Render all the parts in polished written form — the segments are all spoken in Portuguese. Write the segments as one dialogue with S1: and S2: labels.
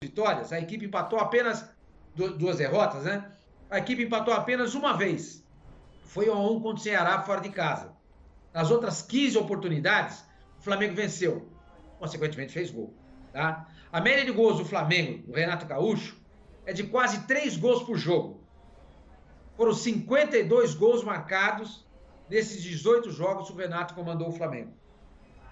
S1: vitórias, a equipe empatou apenas 2 derrotas, né? A equipe empatou apenas uma vez. Foi 1-1 contra o Ceará fora de casa. Nas outras 15 oportunidades, o Flamengo venceu. Consequentemente, fez gol. Tá? A média de gols do Flamengo, do Renato Gaúcho, é de quase 3 gols por jogo. Foram 52 gols marcados nesses 18 jogos que o Renato comandou o Flamengo.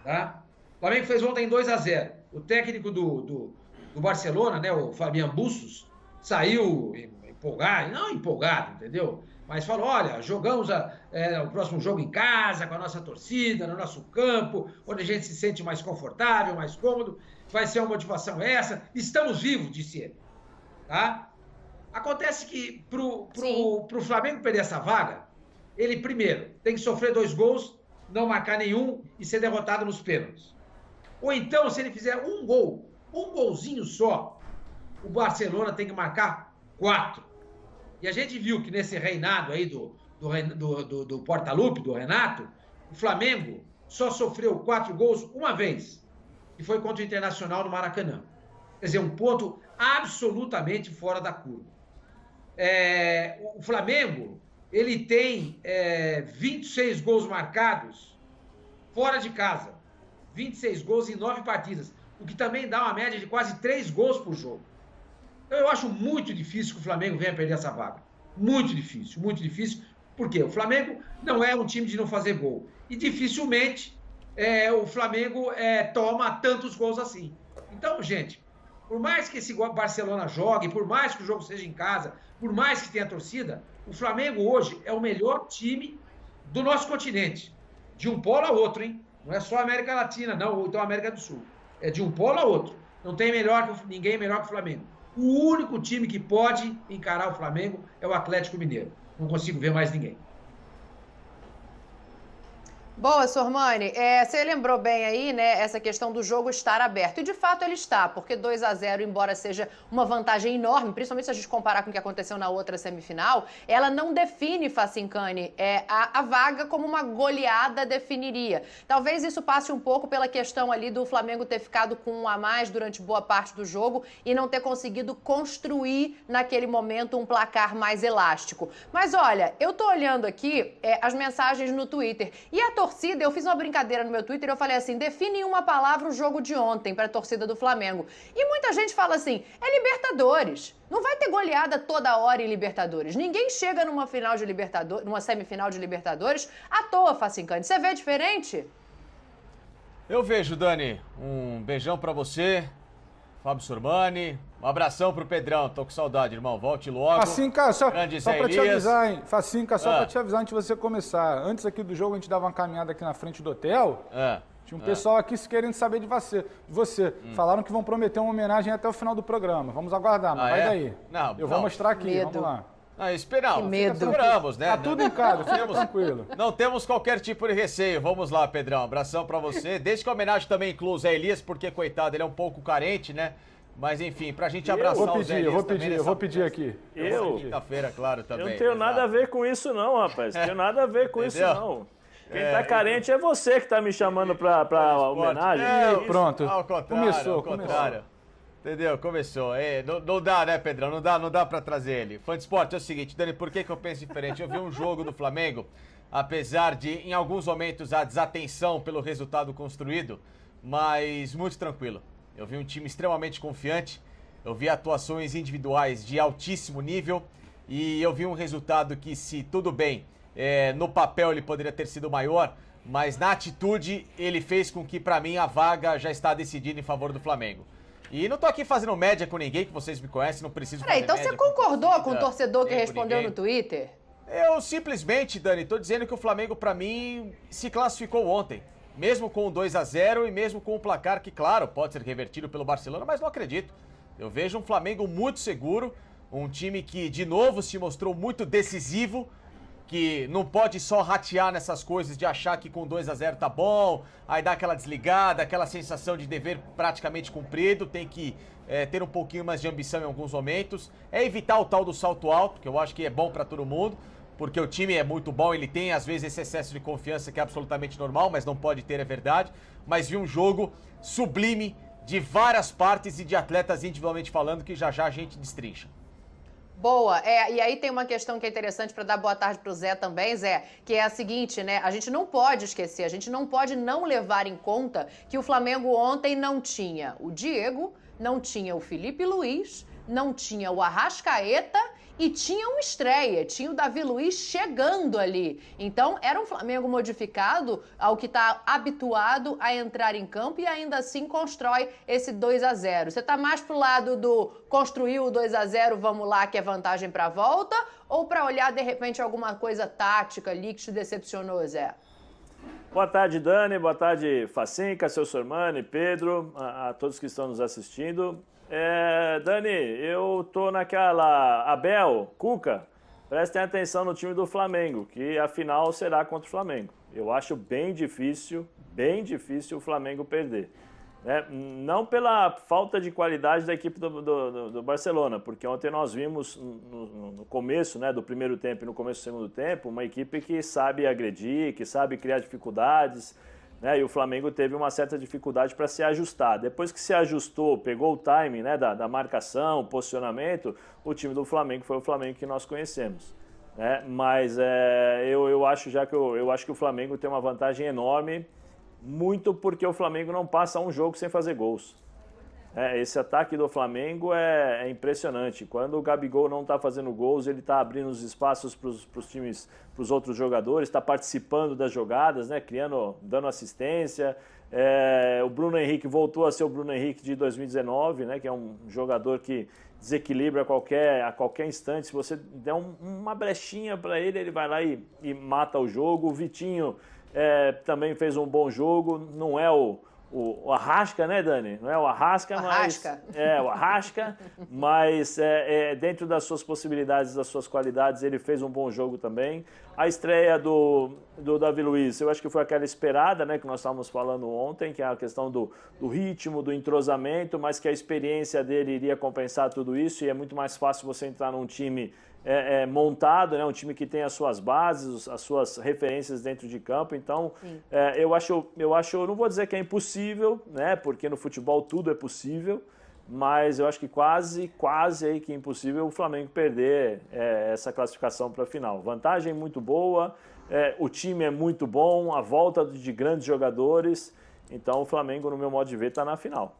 S1: Tá? O Flamengo fez ontem 2-0. O técnico do Barcelona, né, o Fabian Bustos, saiu empolgado, entendeu? Mas falou, olha, jogamos o próximo jogo em casa, com a nossa torcida, no nosso campo, onde a gente se sente mais confortável, mais cômodo, vai ser uma motivação essa, estamos vivos, disse ele. Tá? Acontece que pro Flamengo perder essa vaga, ele primeiro tem que sofrer 2 gols, não marcar nenhum e ser derrotado nos pênaltis. Ou então, se ele fizer um golzinho só, o Barcelona tem que marcar 4. E a gente viu que nesse reinado aí do Portaluppi, do Renato, o Flamengo só sofreu 4 gols uma vez, que foi contra o Internacional no Maracanã. Quer dizer, um ponto absolutamente fora da curva. O Flamengo, ele tem 26 gols marcados fora de casa. 26 gols em 9 partidas, o que também dá uma média de quase 3 gols por jogo. Então eu acho muito difícil que o Flamengo venha perder essa vaga. Muito difícil, porque o Flamengo não é um time de não fazer gol. E dificilmente o Flamengo toma tantos gols assim. Então, gente, por mais que esse Barcelona jogue, por mais que o jogo seja em casa, por mais que tenha torcida, o Flamengo hoje é o melhor time do nosso continente. De um polo a outro, hein? Não é só a América Latina, não, ou então a América do Sul. É de um polo a outro. Não tem ninguém melhor que o Flamengo. O único time que pode encarar o Flamengo é o Atlético Mineiro. Não consigo ver mais ninguém.
S2: Boa, Sormani. Você lembrou bem aí, né, essa questão do jogo estar aberto. E de fato ele está, porque 2-0, embora seja uma vantagem enorme, principalmente se a gente comparar com o que aconteceu na outra semifinal, ela não define, Facincani, a vaga como uma goleada definiria. Talvez isso passe um pouco pela questão ali do Flamengo ter ficado com 1 a mais durante boa parte do jogo e não ter conseguido construir naquele momento um placar mais elástico. Mas olha, eu tô olhando aqui as mensagens no Twitter e a torcida, eu fiz uma brincadeira no meu Twitter, eu falei assim, define em uma palavra o jogo de ontem para a torcida do Flamengo. E muita gente fala assim, é Libertadores. Não vai ter goleada toda hora em Libertadores. Ninguém chega numa final de Libertadores, numa semifinal de Libertadores à toa, Facincani. Você vê diferente?
S3: Eu vejo, Dani. Um beijão para você, Fábio Sormani. Um abração pro Pedrão, tô com saudade, irmão. Volte logo.
S4: Facinca, só pra te avisar, hein? Facinca, pra te avisar antes de você começar. Antes aqui do jogo, a gente dava uma caminhada aqui na frente do hotel. Tinha um pessoal aqui querendo saber de você. Falaram que vão prometer uma homenagem até o final do programa. Vamos aguardar, mas vai daí. Não, eu vou mostrar aqui, vamos lá.
S3: Esperamos, né?
S4: Tá tudo em casa, fica tranquilo.
S3: Não temos qualquer tipo de receio. Vamos lá, Pedrão. Abração pra você. Desde que a homenagem também inclua o Zé Elias, porque, coitado, ele é um pouco carente, né? Mas enfim, pra gente abraçar o Zé Elias
S4: eu vou pedir aqui.
S3: Quinta-feira, claro, também.
S5: Eu não tenho nada a ver com isso não, rapaz. Não tenho nada a ver com isso não. Quem tá carente é você que tá me chamando pra homenagem.
S4: Pronto.
S3: Ao contrário, começou. Entendeu? Começou. Não dá, né, Pedrão? Não dá pra trazer ele. Fã de esporte é o seguinte, Dani, por que eu penso diferente? Eu vi um jogo do Flamengo, apesar de, em alguns momentos, a desatenção pelo resultado construído, mas muito tranquilo. Eu vi um time extremamente confiante, eu vi atuações individuais de altíssimo nível e eu vi um resultado que, se tudo bem, no papel ele poderia ter sido maior, mas na atitude ele fez com que, pra mim, a vaga já está decidida em favor do Flamengo. E não tô aqui fazendo média com ninguém, que vocês me conhecem, não preciso fazer
S2: então
S3: média
S2: você concordou com o torcedor que respondeu no Twitter?
S3: Eu simplesmente, Dani, tô dizendo que o Flamengo, pra mim, se classificou ontem. Mesmo com o 2-0 e mesmo com o placar que, claro, pode ser revertido pelo Barcelona, mas não acredito. Eu vejo um Flamengo muito seguro, um time que, de novo, se mostrou muito decisivo, que não pode só ratear nessas coisas de achar que com 2-0 tá bom, aí dá aquela desligada, aquela sensação de dever praticamente cumprido, tem que ter um pouquinho mais de ambição em alguns momentos, evitar o tal do salto alto, que eu acho que é bom pra todo mundo, porque o time é muito bom, ele tem às vezes esse excesso de confiança que é absolutamente normal, mas não pode ter, é verdade. Mas vi um jogo sublime de várias partes e de atletas individualmente falando, que já a gente destrincha.
S2: Boa, e aí tem uma questão que é interessante para dar boa tarde para o Zé também, Zé, que é a seguinte, né? A gente não pode esquecer, a gente não pode não levar em conta que o Flamengo ontem não tinha o Diego, não tinha o Felipe Luiz, não tinha o Arrascaeta e tinha uma estreia, tinha o Davi Luiz chegando ali. Então, era um Flamengo modificado ao que está habituado a entrar em campo e ainda assim constrói esse 2-0. Você está mais pro lado do construir o 2-0, vamos lá, que é vantagem para a volta, ou para olhar, de repente, alguma coisa tática ali que te decepcionou, Zé?
S5: Boa tarde, Dani. Boa tarde, Facinca, seu Sormani, Pedro, a todos que estão nos assistindo. Dani, eu tô naquela... Abel, Cuca, prestem atenção no time do Flamengo, que a final será contra o Flamengo. Eu acho bem difícil o Flamengo perder. Né? Não pela falta de qualidade da equipe do Barcelona, porque ontem nós vimos no começo, né, do primeiro tempo e no começo do segundo tempo, uma equipe que sabe agredir, que sabe criar dificuldades, né, e o Flamengo teve uma certa dificuldade para se ajustar. Depois que se ajustou, pegou o timing, né, da marcação, posicionamento, o time do Flamengo foi o Flamengo que nós conhecemos. Né? Mas eu acho que o Flamengo tem uma vantagem enorme, muito porque o Flamengo não passa um jogo sem fazer gols. Esse ataque do Flamengo é impressionante. Quando o Gabigol não está fazendo gols, ele está abrindo os espaços para os times, para os outros jogadores, está participando das jogadas, né, dando assistência. O Bruno Henrique voltou a ser o Bruno Henrique de 2019, né, que é um jogador que desequilibra a qualquer instante. Se você der uma brechinha para ele, ele vai lá e mata o jogo. O Vitinho também fez um bom jogo. Não é o Arrasca, né, Dani? Não é o Arrasca, mas... o Arrasca, mas dentro das suas possibilidades, das suas qualidades, ele fez um bom jogo também. A estreia do Davi Luiz, eu acho que foi aquela esperada, né, que nós estávamos falando ontem, que é a questão do ritmo, do entrosamento, mas que a experiência dele iria compensar tudo isso, e é muito mais fácil você entrar num time montado, né? Um time que tem as suas bases, as suas referências dentro de campo. Então, eu acho, não vou dizer que é impossível, né? Porque no futebol tudo é possível, mas eu acho que quase aí que é impossível o Flamengo perder essa classificação para a final. Vantagem muito boa, o time é muito bom, a volta de grandes jogadores. Então, o Flamengo, no meu modo de ver, está na final.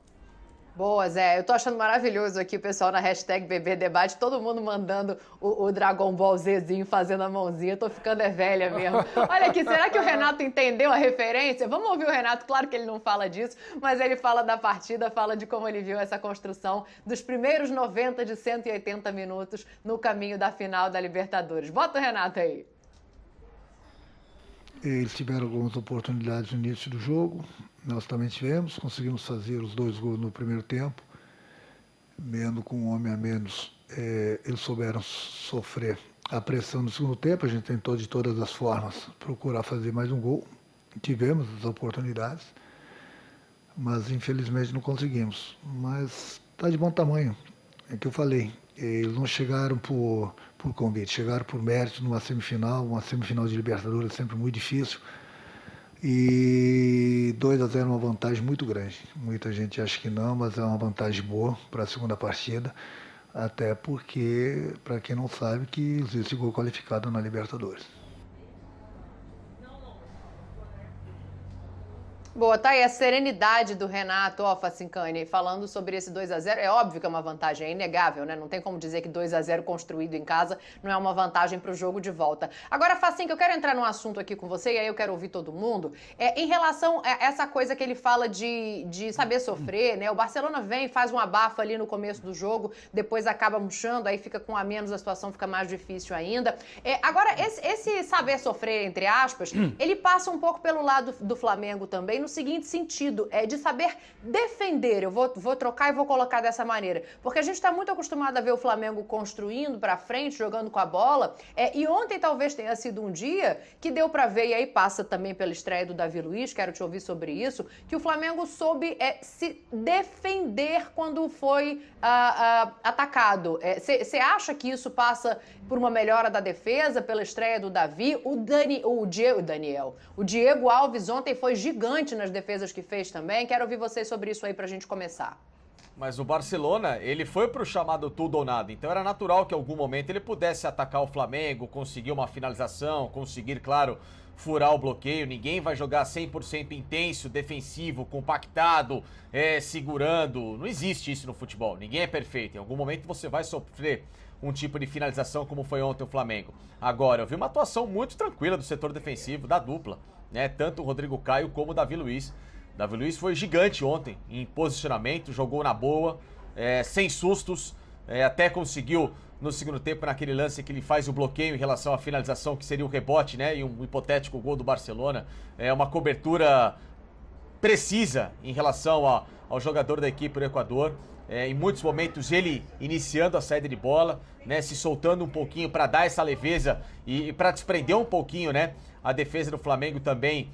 S2: Boa, Zé. Eu tô achando maravilhoso aqui o pessoal na hashtag BBDebate, todo mundo mandando o Dragon Ball Zzinho fazendo a mãozinha. Eu tô ficando velha mesmo. Olha aqui, será que o Renato entendeu a referência? Vamos ouvir o Renato, claro que ele não fala disso, mas ele fala da partida, fala de como ele viu essa construção dos primeiros 90 de 180 minutos no caminho da final da Libertadores. Bota o Renato aí.
S6: Eles tiveram algumas oportunidades no início do jogo, nós também tivemos, conseguimos fazer os 2 gols no primeiro tempo, mesmo com um homem a menos, eles souberam sofrer a pressão no segundo tempo, a gente tentou de todas as formas procurar fazer mais um gol, tivemos as oportunidades, mas infelizmente não conseguimos, mas está de bom tamanho, é que eu falei, eles não chegaram por convite, chegaram por mérito numa semifinal, uma semifinal de Libertadores é sempre muito difícil. E 2-0 é uma vantagem muito grande. Muita gente acha que não, mas é uma vantagem boa para a segunda partida. Até porque, para quem não sabe, que existe gol qualificado na Libertadores.
S2: Boa, tá aí a serenidade do Renato, Facincani, falando sobre esse 2-0. É óbvio que é uma vantagem, é inegável, né? Não tem como dizer que 2-0 construído em casa não é uma vantagem para o jogo de volta. Agora, Facinca, eu quero entrar num assunto aqui com você, e aí eu quero ouvir todo mundo. Em relação a essa coisa que ele fala de saber sofrer, né? O Barcelona vem, faz um abafa ali no começo do jogo, depois acaba murchando, aí fica com a menos, a situação fica mais difícil ainda. Agora, esse saber sofrer, entre aspas, ele passa um pouco pelo lado do Flamengo também, no seguinte sentido, de saber defender. Eu vou trocar e vou colocar dessa maneira. Porque a gente está muito acostumado a ver o Flamengo construindo para frente, jogando com a bola, e ontem talvez tenha sido um dia que deu para ver, e aí passa também pela estreia do Davi Luiz, quero te ouvir sobre isso, que o Flamengo soube se defender quando foi atacado. Você acha que isso passa por uma melhora da defesa, pela estreia do Davi? O Diego Alves ontem foi gigante bastante nas defesas que fez também. Quero ouvir vocês sobre isso aí pra gente começar.
S3: Mas o Barcelona, ele foi pro chamado tudo ou nada, então era natural que em algum momento ele pudesse atacar o Flamengo, conseguir uma finalização, conseguir, claro, furar o bloqueio. Ninguém vai jogar 100% intenso, defensivo, compactado, segurando. Não existe isso no futebol, ninguém é perfeito. Em algum momento você vai sofrer um tipo de finalização como foi ontem o Flamengo. Agora, eu vi uma atuação muito tranquila do setor defensivo, da dupla, né? Tanto o Rodrigo Caio como o Davi Luiz. Davi Luiz foi gigante ontem em posicionamento, jogou na boa, sem sustos, até conseguiu no segundo tempo, naquele lance que ele faz o bloqueio em relação à finalização, que seria o rebote, né? E um hipotético gol do Barcelona. Uma cobertura precisa em relação ao jogador da equipe do Equador. Em muitos momentos ele iniciando a saída de bola, né? Se soltando um pouquinho para dar essa leveza e para desprender um pouquinho, né? A defesa do Flamengo também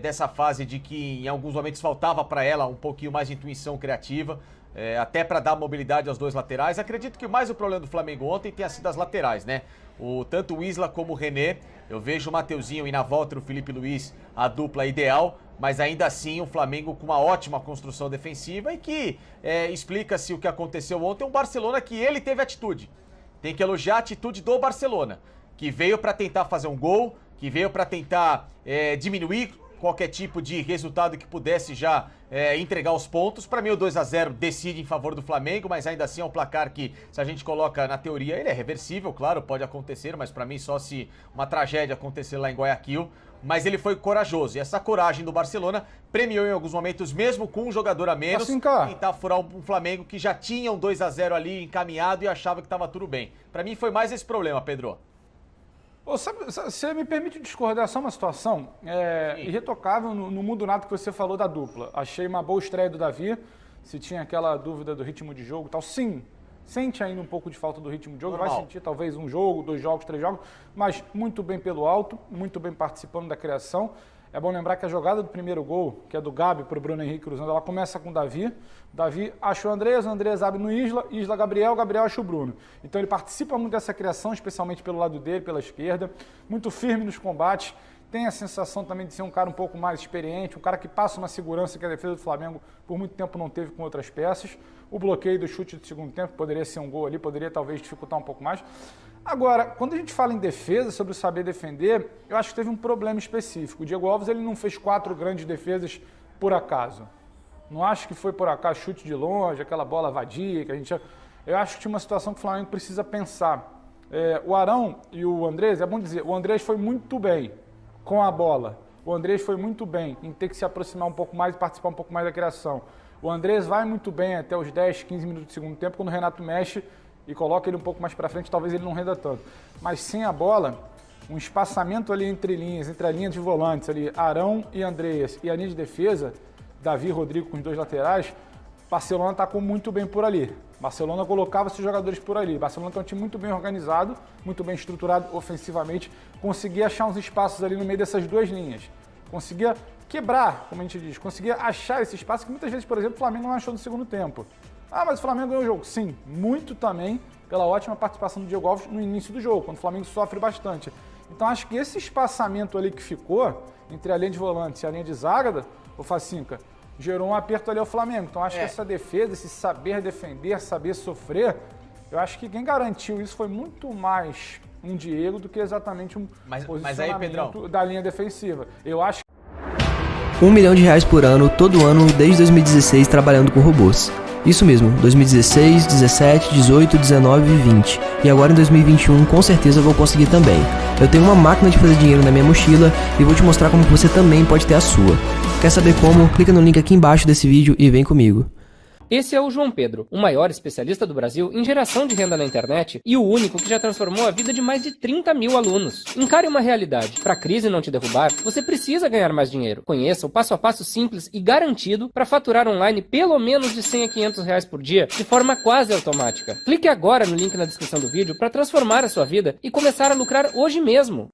S3: dessa fase de que em alguns momentos faltava para ela um pouquinho mais de intuição criativa, até para dar mobilidade aos dois laterais. Acredito que mais o problema do Flamengo ontem tenha sido as laterais, né? Tanto o Isla como o René, eu vejo o Mateuzinho e na volta do Felipe Luiz a dupla ideal, mas ainda assim o Flamengo com uma ótima construção defensiva e que explica-se o que aconteceu ontem. Um Barcelona que ele teve atitude. Tem que elogiar a atitude do Barcelona, que veio para tentar fazer um gol, que veio para tentar diminuir qualquer tipo de resultado que pudesse já entregar os pontos. Para mim o 2-0 decide em favor do Flamengo, mas ainda assim é um placar que, se a gente coloca na teoria, ele é reversível, claro, pode acontecer, mas para mim só se uma tragédia acontecer lá em Guayaquil. Mas ele foi corajoso, e essa coragem do Barcelona premiou em alguns momentos, mesmo com um jogador a menos, tentar furar um Flamengo que já tinha um 2-0 ali encaminhado e achava que estava tudo bem. Para mim foi mais esse problema, Pedro.
S4: Você me permite discordar só uma situação irretocável, não mudo nada que você falou da dupla. Achei uma boa estreia do Davi, se tinha aquela dúvida do ritmo de jogo e tal, sim, sente ainda um pouco de falta do ritmo de jogo, normal. Vai sentir talvez um jogo, 2 jogos, 3 jogos, mas muito bem pelo alto, muito bem participando da criação. É bom lembrar que a jogada do primeiro gol, que é do Gabi para o Bruno Henrique cruzando, ela começa com o Davi. Davi acha o Andrés abre no Isla, Gabriel acha o Bruno. Então ele participa muito dessa criação, especialmente pelo lado dele, pela esquerda, muito firme nos combates. Tem a sensação também de ser um cara um pouco mais experiente, um cara que passa uma segurança que a defesa do Flamengo por muito tempo não teve com outras peças. O bloqueio do chute do segundo tempo poderia ser um gol ali, poderia talvez dificultar um pouco mais. Agora, quando a gente fala em defesa, sobre saber defender, eu acho que teve um problema específico. O Diego Alves ele não fez 4 grandes defesas por acaso. Não acho que foi por acaso chute de longe, aquela bola vadia que a gente... Eu acho que tinha uma situação que o Flamengo precisa pensar. O Arão e o Andrés, é bom dizer, o Andrés foi muito bem com a bola. O Andrés foi muito bem em ter que se aproximar um pouco mais e participar um pouco mais da criação. O Andrés vai muito bem até os 10, 15 minutos do segundo tempo, quando o Renato mexe e coloca ele um pouco mais para frente, talvez ele não renda tanto. Mas sem a bola, um espaçamento ali entre linhas, entre a linha de volantes, ali, Arão e Andreas, e a linha de defesa, Davi e Rodrigo com os 2 laterais, Barcelona atacou muito bem por ali. Barcelona colocava esses jogadores por ali. Barcelona tem um time muito bem organizado, muito bem estruturado ofensivamente, conseguia achar uns espaços ali no meio dessas 2 linhas. Conseguia quebrar, como a gente diz, conseguia achar esse espaço que muitas vezes, por exemplo, o Flamengo não achou no segundo tempo. Mas o Flamengo ganhou o jogo. Sim, muito também pela ótima participação do Diego Alves no início do jogo, quando o Flamengo sofre bastante. Então acho que esse espaçamento ali que ficou entre a linha de volantes e a linha de zaga, o Facinca, gerou um aperto ali ao Flamengo. Então acho que essa defesa, esse saber defender, saber sofrer, eu acho que quem garantiu isso foi muito mais um Diego do que exatamente um posicionamento da linha defensiva. Eu acho que...
S7: R$1 milhão por ano, todo ano, desde 2016, trabalhando com robôs. Isso mesmo, 2016, 17, 18, 19 e 20. E agora em 2021, com certeza eu vou conseguir também. Eu tenho uma máquina de fazer dinheiro na minha mochila e vou te mostrar como você também pode ter a sua. Quer saber como? Clica no link aqui embaixo desse vídeo e vem comigo.
S8: Esse é o João Pedro, o maior especialista do Brasil em geração de renda na internet e o único que já transformou a vida de mais de 30 mil alunos. Encare uma realidade. Para a crise não te derrubar, você precisa ganhar mais dinheiro. Conheça o passo a passo simples e garantido para faturar online pelo menos de R$100 a R$500 por dia de forma quase automática. Clique agora no link na descrição do vídeo para transformar a sua vida e começar a lucrar hoje mesmo.